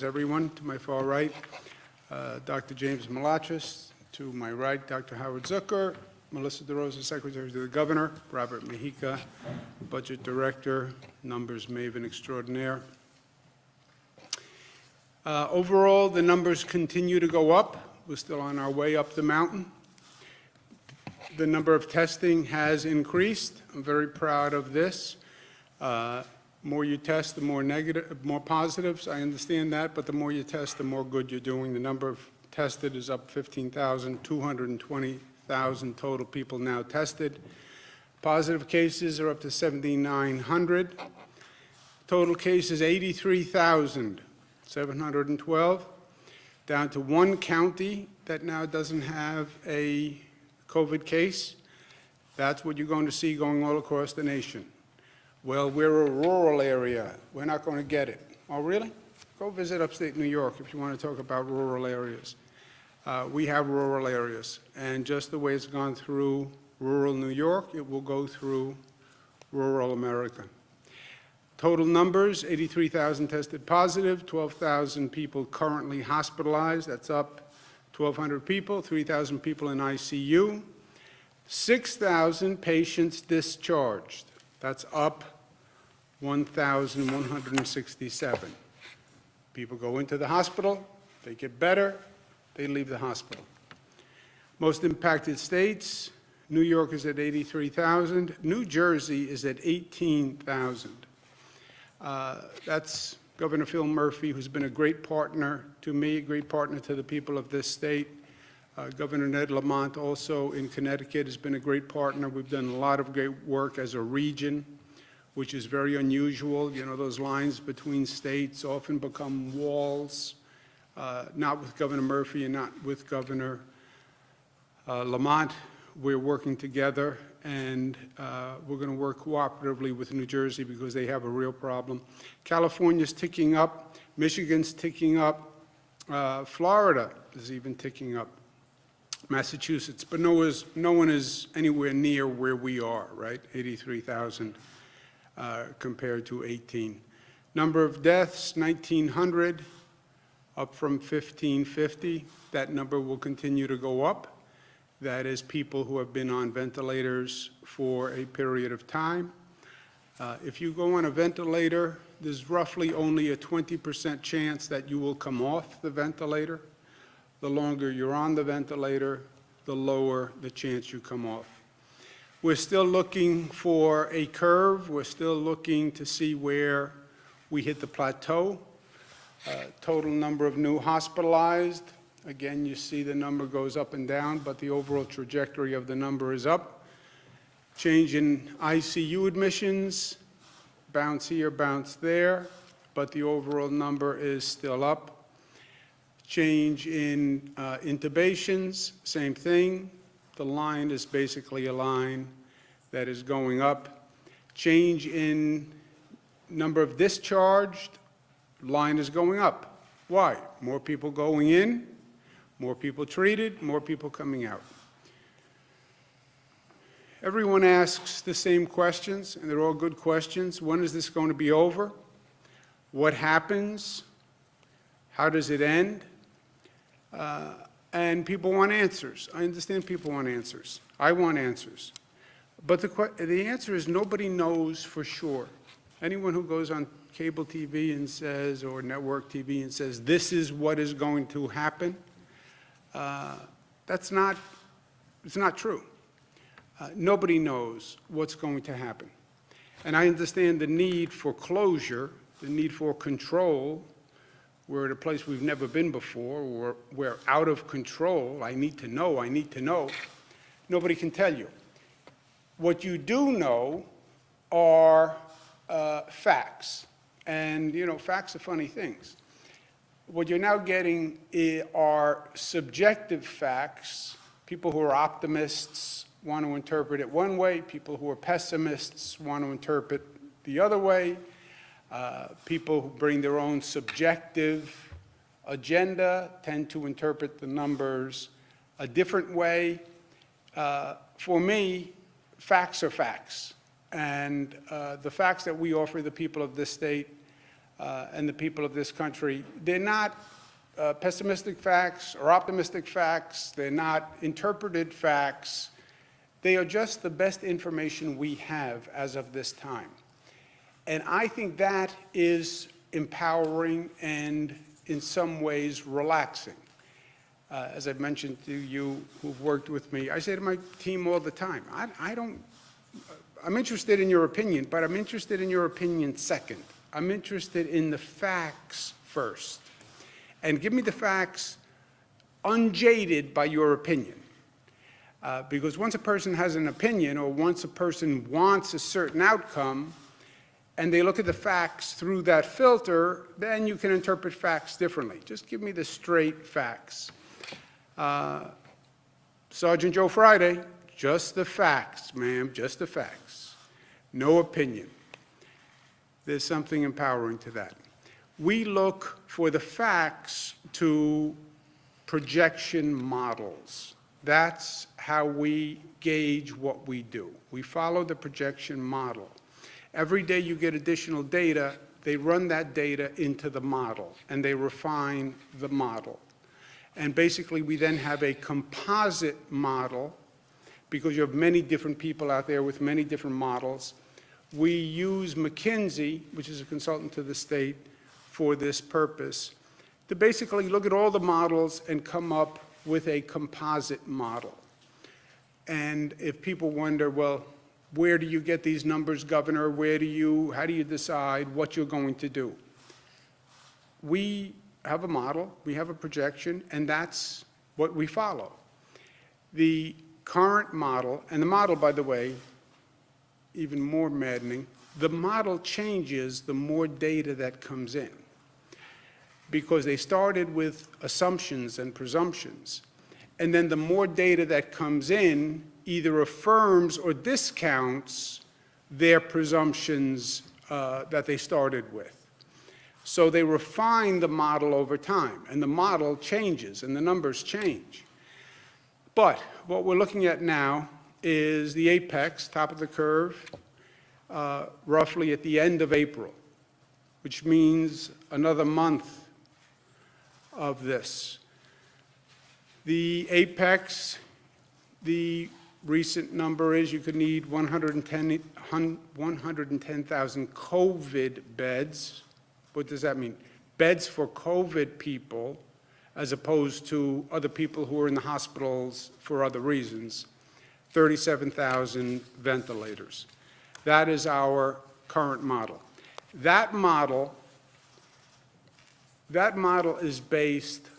Everyone. To my far right, Dr. James Malachis. To my right, Dr. Howard Zucker, Melissa DeRosa, Secretary to the Governor, Robert Mejica, Budget Director, Numbers Maven Extraordinaire. Overall, the numbers continue to go up. We're still on our way up the mountain. The number of testing has increased. I'm very proud of this. More you test, the more negative, more positives. I understand that, but the more you test, the more good you're doing. The number of tested is up 15,000, 220,000 total people now tested. Positive cases are up to 7,900. Total cases 83,712. Down to one county that now doesn't have a COVID case. That's what you're going to see going all across the nation. Well, we're a rural area. We're not going to get it. Oh, really? Go visit upstate New York if you want to talk about rural areas. We have rural areas, and just the way it's gone through rural New York, it will go through rural America. Total numbers, 83,000 tested positive, 12,000 people currently hospitalized. That's up 1,200 people, 3,000 people in ICU, 6,000 patients discharged. That's up 1,167. People go into the hospital, they get better, they leave the hospital. Most impacted states, New York is at 83,000, New Jersey is at 18,000. That's Governor Phil Murphy, who's been a great partner to me, a great partner to the people of this state. Governor Ned Lamont, also in Connecticut, has been a great partner. We've done a lot of great work as a region, which is very unusual. You know, those lines between states often become walls, not with Governor Murphy and not with Governor Lamont. We're working together, and we're going to work cooperatively with New Jersey because they have a real problem. California's ticking up. Michigan's ticking up. Florida is even ticking up. Massachusetts, but no one is anywhere near where we are, right? 83,000 compared to 18. Number of deaths, 1,900, up from 1,550. That number will continue to go up. That is people who have been on ventilators for a period of time. If you go on a ventilator, there's roughly only a 20% chance that you will come off the ventilator. The longer you're on the ventilator, the lower the chance you come off. We're still looking for a curve. We're still looking to see where we hit the plateau. Total number of new hospitalized. Again, you see the number goes up and down, but the overall trajectory of the number is up. Change in ICU admissions, bounce here, bounce there, but the overall number is still up. Change in intubations, same thing. The line is basically a line that is going up. Change in number of discharged, line is going up. Why? More people going in, more people treated, more people coming out. Everyone asks the same questions, and they're all good questions. When is this going to be over? What happens? How does it end? And people want answers. I understand people want answers. I want answers. But the answer is nobody knows for sure. Anyone who goes on cable TV and says, or network TV and says, this is what is going to happen, it's not true. Nobody knows what's going to happen. And I understand the need for closure, the need for control. We're at a place we've never been before. We're out of control. I need to know. I need to know. Nobody can tell you. What you do know are facts. And, you know, facts are funny things. What you're now getting are subjective facts. People who are optimists want to interpret it one way. People who are pessimists want to interpret the other way. People who bring their own subjective agenda tend to interpret the numbers a different way. For me, facts are facts. And the facts that we offer the people of this state and the people of this country. They're not pessimistic facts or optimistic facts. They're not interpreted facts. They are just the best information we have as of this time. And I think that is empowering and in some ways relaxing. As I've mentioned to you who've worked with me, I say to my team all the time, I'm interested in your opinion, but I'm interested in your opinion second. I'm interested in the facts first. And give me the facts unjaded by your opinion. Because once a person has an opinion, or once a person wants a certain outcome, and they look at the facts through that filter, then you can interpret facts differently. Just give me the straight facts. Sergeant Joe Friday, just the facts, ma'am, just the facts. No opinion. There's something empowering to that. We look for the facts to projection models. That's how we gauge what we do. We follow the projection model. Every day you get additional data, they run that data into the model, and they refine the model. And basically, we then have a composite model, because you have many different people out there with many different models. We use McKinsey, which is a consultant to the state, for this purpose, to basically look at all the models and come up with a composite model. And if people wonder, well, where do you get these numbers, Governor? How do you decide what you're going to do? We have a model, we have a projection, and that's what we follow. The current model, and the model, by the way, even more maddening, the model changes the more data that comes in, because they started with assumptions and presumptions. And then the more data that comes in either affirms or discounts their presumptions that they started with. So they refine the model over time, and the model changes, and the numbers change. But what we're looking at now is the apex, top of the curve, roughly at the end of April, which means another month of this. The apex, the recent number is you could need 110,000 COVID beds. What does that mean? Beds for COVID people, as opposed to other people who are in the hospitals for other reasons. 37,000 ventilators. That is our current model. That model is based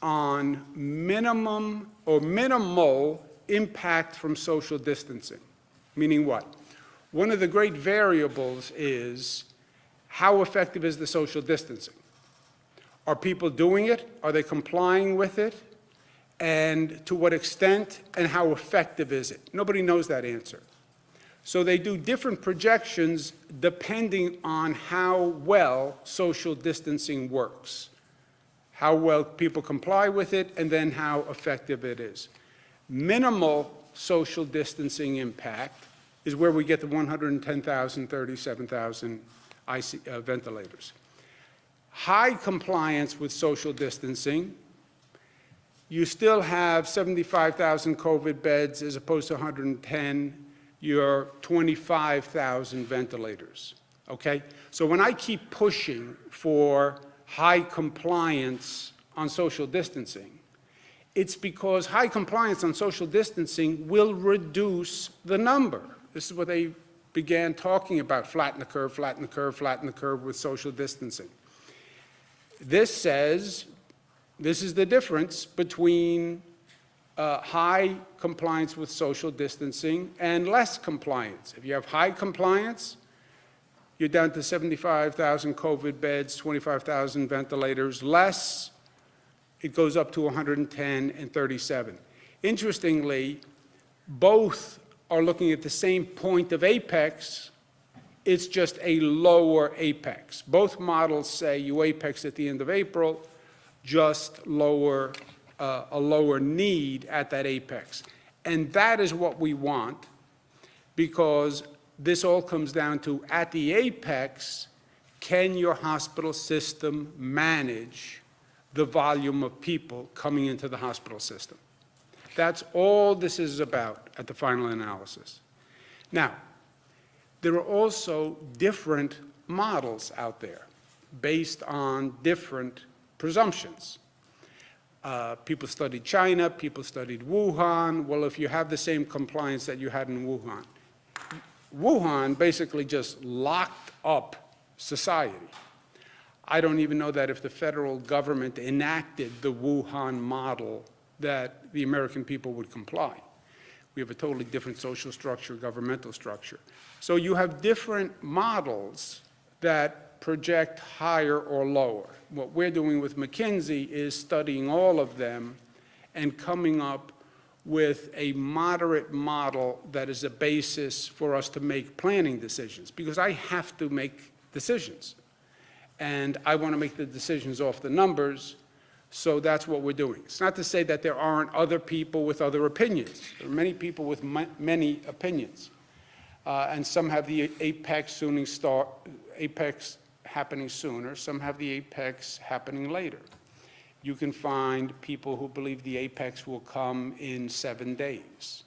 on minimum or minimal impact from social distancing. Meaning what? One of the great variables is how effective is the social distancing? Are people doing it? Are they complying with it? And to what extent and how effective is it? Nobody knows that answer. So they do different projections depending on how well social distancing works, how well people comply with it, and then how effective it is. Minimal social distancing impact is where we get the 110,000, 37,000 ventilators. High compliance with social distancing, you still have 75,000 COVID beds as opposed to 110, you're 25,000 ventilators, okay? So when I keep pushing for high compliance on social distancing, it's because high compliance on social distancing will reduce the number. This is what they began talking about, flatten the curve, flatten the curve, flatten the curve with social distancing. This says, this is the difference between high compliance with social distancing and less compliance. If you have high compliance, you're down to 75,000 COVID beds, 25,000 ventilators. Less, it goes up to 110 and 37. Interestingly, both are looking at the same point of apex. It's just a lower apex. Both models say you apex at the end of April, just lower, a lower need at that apex. And that is what we want, because this all comes down to, at the apex, Can your hospital system manage the volume of people coming into the hospital system? That's all this is about at the final analysis. Now, there are also different models out there based on different presumptions. People studied China, people studied Wuhan. Well, if you have the same compliance that you had in Wuhan, Wuhan basically just locked up society. I don't even know that if the federal government enacted the Wuhan model that the American people would comply. We have a totally different social structure, governmental structure. So you have different models that project higher or lower. What we're doing with McKinsey is studying all of them and coming up with a moderate model that is a basis for us to make planning decisions, because I have to make decisions. And I want to make the decisions off the numbers, so that's what we're doing. It's not to say that there aren't other people with other opinions. There are many people with many opinions. And some have the apex happening sooner, some have the apex happening later. You can find people who believe the apex will come in 7 days.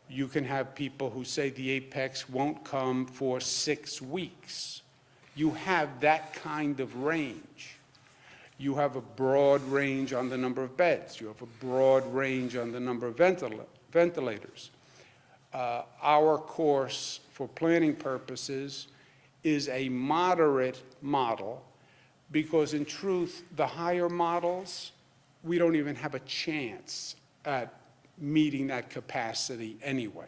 You can have people who say the apex won't come for 6 weeks. You have that kind of range. You have a broad range on the number of beds. You have a broad range on the number of ventilators. Our course, for planning purposes, is a moderate model, because in truth, the higher models, we don't even have a chance at meeting that capacity anyway.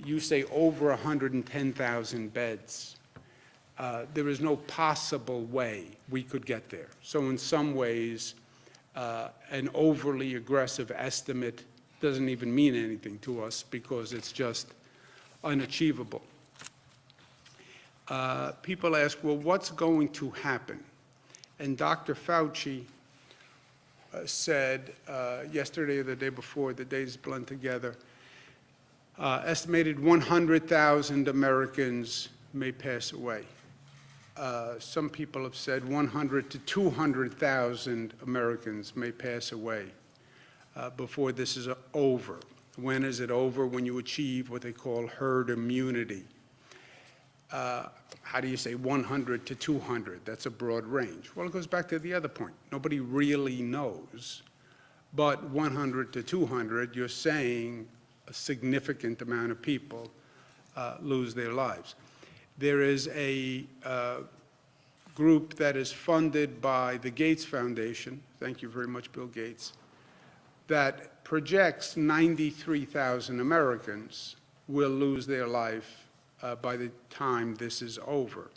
You say over 110,000 beds. There is no possible way we could get there. So in some ways, an overly aggressive estimate doesn't even mean anything to us, because it's just unachievable. People ask, well, what's going to happen? And Dr. Fauci said yesterday or the day before, the days blend together, estimated 100,000 Americans may pass away. Some people have said 100 to 200,000 Americans may pass away before this is over. When is it over? When you achieve what they call herd immunity. How do you say 100 to 200? That's a broad range. Well, it goes back to the other point. Nobody really knows. But 100 to 200, you're saying a significant amount of people lose their lives. There is a group that is funded by the Gates Foundation, thank you very much, Bill Gates, that projects 93,000 Americans will lose their life by the time this is over.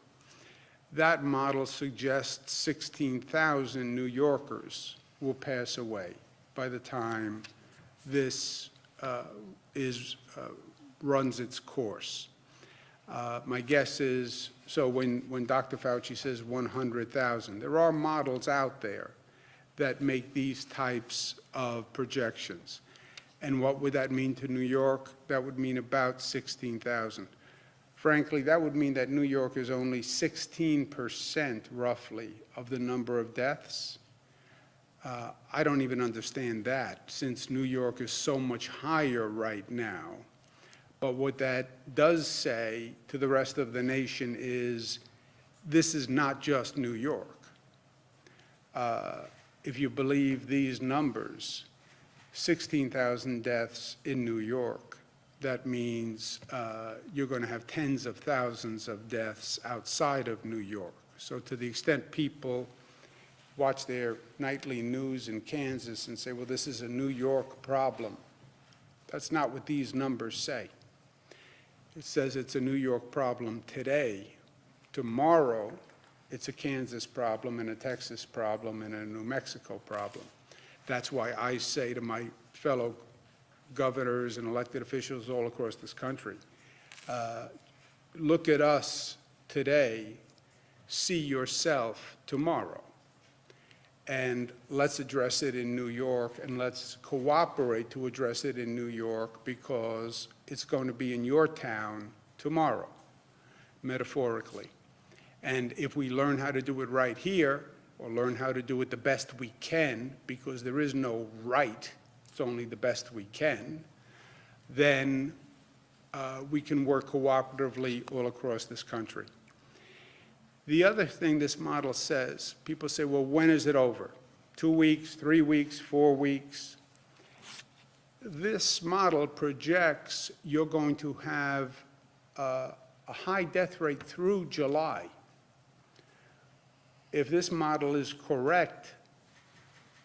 That model suggests 16,000 New Yorkers will pass away by the time this runs its course. My guess is, so when Dr. Fauci says 100,000, there are models out there that make these types of projections. And what would that mean to New York? That would mean about 16,000. Frankly, that would mean that New York is only 16% roughly of the number of deaths. I don't even understand that, since New York is so much higher right now. But what that does say to the rest of the nation is, this is not just New York. If you believe these numbers, 16,000 deaths in New York, that means you're going to have tens of thousands of deaths outside of New York. So to the extent people watch their nightly news in Kansas and say, well, this is a New York problem, that's not what these numbers say. It says it's a New York problem today. Tomorrow, it's a Kansas problem and a Texas problem and a New Mexico problem. That's why I say to my fellow governors and elected officials all across this country, look at us today, see yourself tomorrow. And let's address it in New York, and let's cooperate to address it in New York, because it's going to be in your town tomorrow, metaphorically. And if we learn how to do it right here, or learn how to do it the best we can, because there is no right, it's only the best we can, then we can work cooperatively all across this country. The other thing this model says, people say, well, when is it over? 2 weeks, 3 weeks, 4 weeks? This model projects you're going to have a high death rate through July. If this model is correct,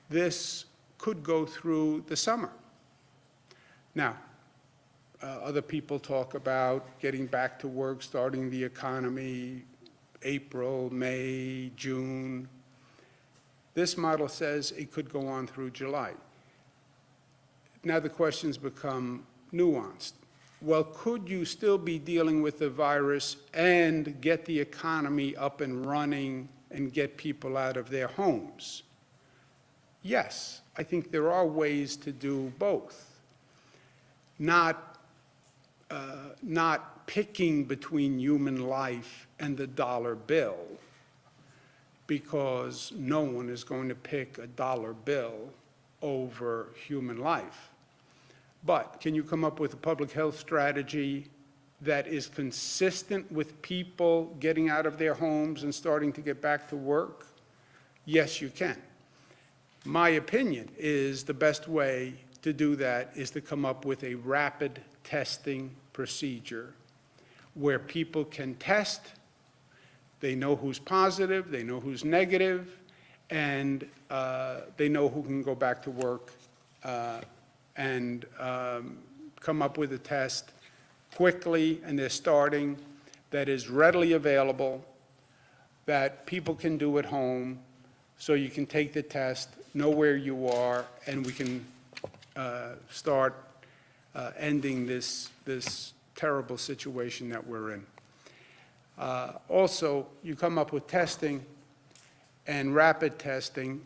this could go through the summer. Now, other people talk about getting back to work, starting the economy, April, May, June. This model says it could go on through July. Now the questions become nuanced. Well, could you still be dealing with the virus and get the economy up and running and get people out of their homes? Yes, I think there are ways to do both. Not picking between human life and the dollar bill, because no one is going to pick a dollar bill over human life. But can you come up with a public health strategy that is consistent with people getting out of their homes and starting to get back to work? Yes, you can. My opinion is the best way to do that is to come up with a rapid testing procedure where people can test, they know who's positive, they know who's negative, and they know who can go back to work and come up with a test quickly, and they're starting, that is readily available, that people can do at home, so you can take the test, know where you are, and we can start ending this terrible situation that we're in. Also, you come up with testing and rapid testing.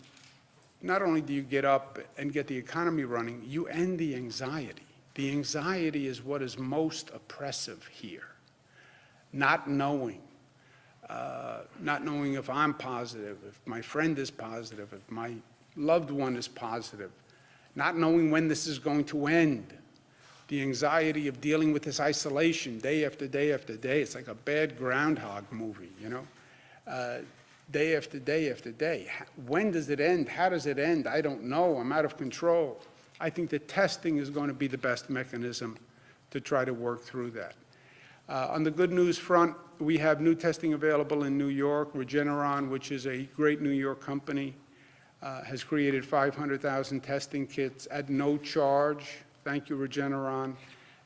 Not only do you get up and get the economy running, you end the anxiety. The anxiety is what is most oppressive here. Not knowing if I'm positive, if my friend is positive, if my loved one is positive, not knowing when this is going to end. The anxiety of dealing with this isolation day after day after day. It's like a bad Groundhog movie, you know? Day after day after day. When does it end? How does it end? I don't know. I'm out of control. I think that testing is going to be the best mechanism to try to work through that. On the good news front, we have new testing available in New York. Regeneron, which is a great New York company, has created 500,000 testing kits at no charge. Thank you, Regeneron.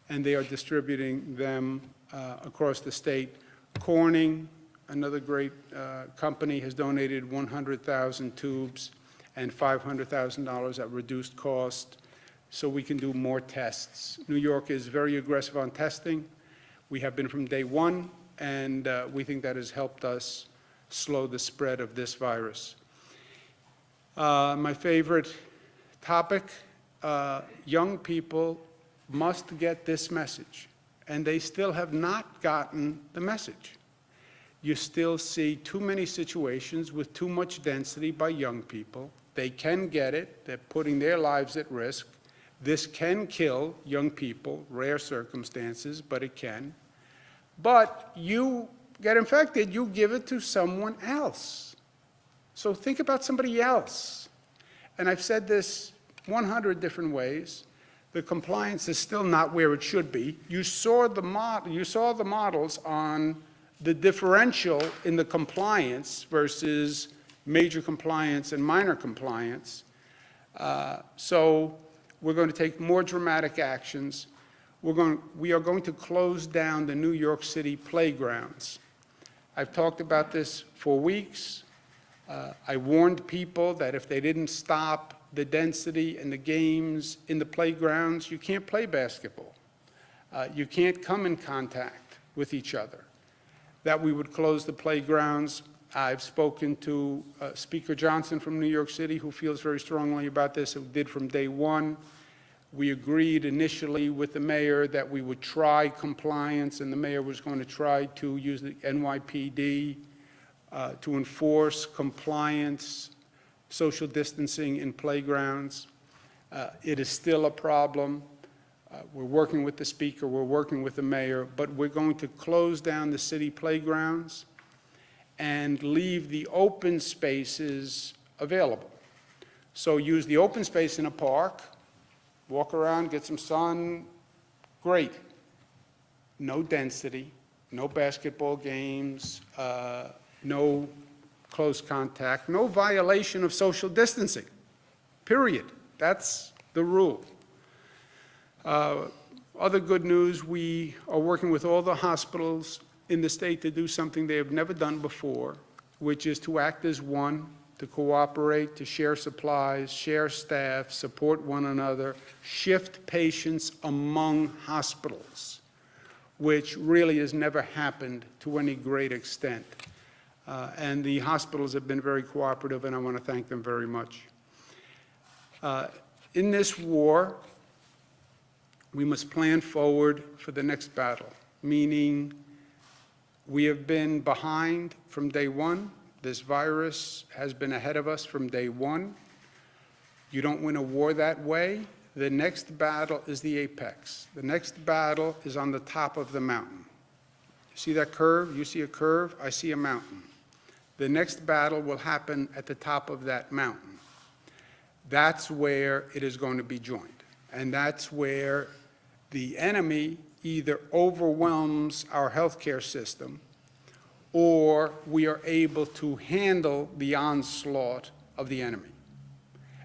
And they are distributing them across the state. Corning, another great company, has donated 100,000 tubes and $500,000 at reduced cost, so we can do more tests. New York is very aggressive on testing. We have been from day one, and we think that has helped us slow the spread of this virus. My favorite topic, young people must get this message, and they still have not gotten the message. You still see too many situations with too much density by young people. They can get it. They're putting their lives at risk. This can kill young people, rare circumstances, but it can. But you get infected, you give it to someone else. So think about somebody else. And I've said this 100 different ways. The compliance is still not where it should be. You saw the models on the differential in the compliance versus major compliance and minor compliance. So we're going to take more dramatic actions. We are going to close down the New York City playgrounds. I've talked about this for weeks. I warned people that if they didn't stop the density and the games in the playgrounds, you can't play basketball. You can't come in contact with each other. That we would close the playgrounds. I've spoken to Speaker Johnson from New York City, who feels very strongly about this, who did from day one. We agreed initially with the mayor that we would try compliance, and the mayor was going to try to use the NYPD. to enforce compliance, social distancing in playgrounds. It is still a problem. We're working with the speaker, we're working with the mayor, but we're going to close down the city playgrounds and leave the open spaces available. So use the open space in a park, walk around, get some sun, great. No density, no basketball games, no close contact, no violation of social distancing, period. That's the rule. Other good news, we are working with all the hospitals in the state to do something they have never done before, which is to act as one, to cooperate, to share supplies, share staff, support one another, shift patients among hospitals, which really has never happened to any great extent. And the hospitals have been very cooperative, and I want to thank them very much. In this war, we must plan forward for the next battle, meaning we have been behind from day one. This virus has been ahead of us from day one. You don't win a war that way. The next battle is the apex. The next battle is on the top of the mountain. You see that curve? You see a curve? I see a mountain. The next battle will happen at the top of that mountain. That's where it is going to be joined. And that's where the enemy either overwhelms our healthcare system or we are able to handle the onslaught of the enemy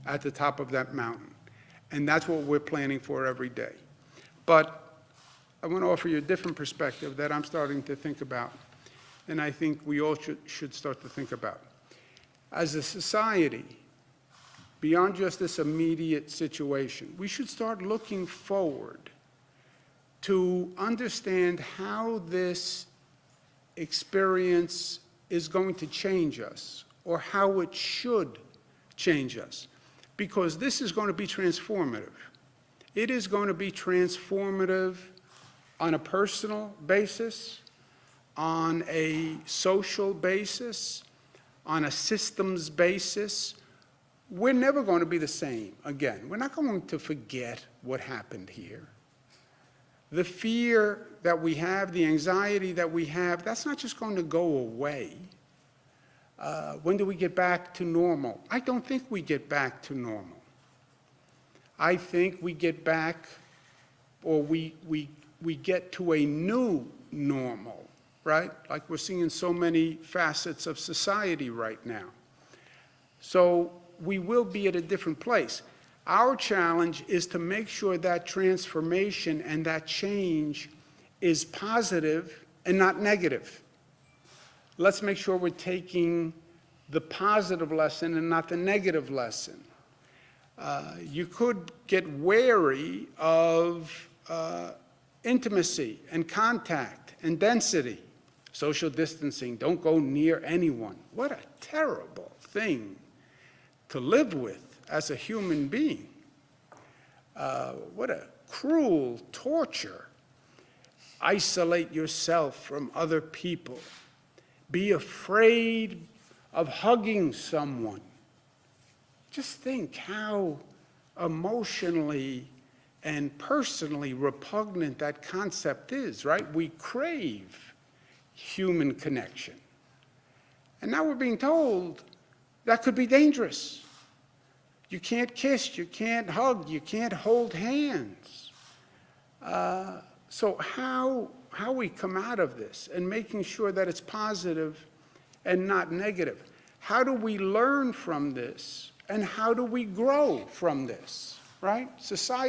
at the top of that mountain. And that's what we're planning for every day. But I want to offer you a different perspective that I'm starting to think about, and I think we all should start to think about. As a society, beyond just this immediate situation, we should start looking forward to understand how this experience is going to change us, or how it should change us, because this is going to be transformative. It is going to be transformative on a personal basis, on a social basis, on a systems basis. We're never going to be the same again. We're not going to forget what happened here. The fear that we have, the anxiety that we have, that's not just going to go away. When do we get back to normal? I don't think we get back to normal. I think we get back, or we get to a new normal, right? Like we're seeing so many facets of society right now. So we will be at a different place. Our challenge is to make sure that transformation and that change is positive and not negative. Let's make sure we're taking the positive lesson and not the negative lesson. You could get wary of intimacy and contact and density. Social distancing, don't go near anyone. What a terrible thing to live with as a human being. What a cruel torture. Isolate yourself from other people. Be afraid of hugging someone. Just think how emotionally and personally repugnant that concept is, right? We crave human connection. And now we're being told that could be dangerous. You can't kiss, you can't hug, you can't hold hands. So how we come out of this and making sure that it's positive and not negative? How do we learn from this, and how do we grow from this, right? Society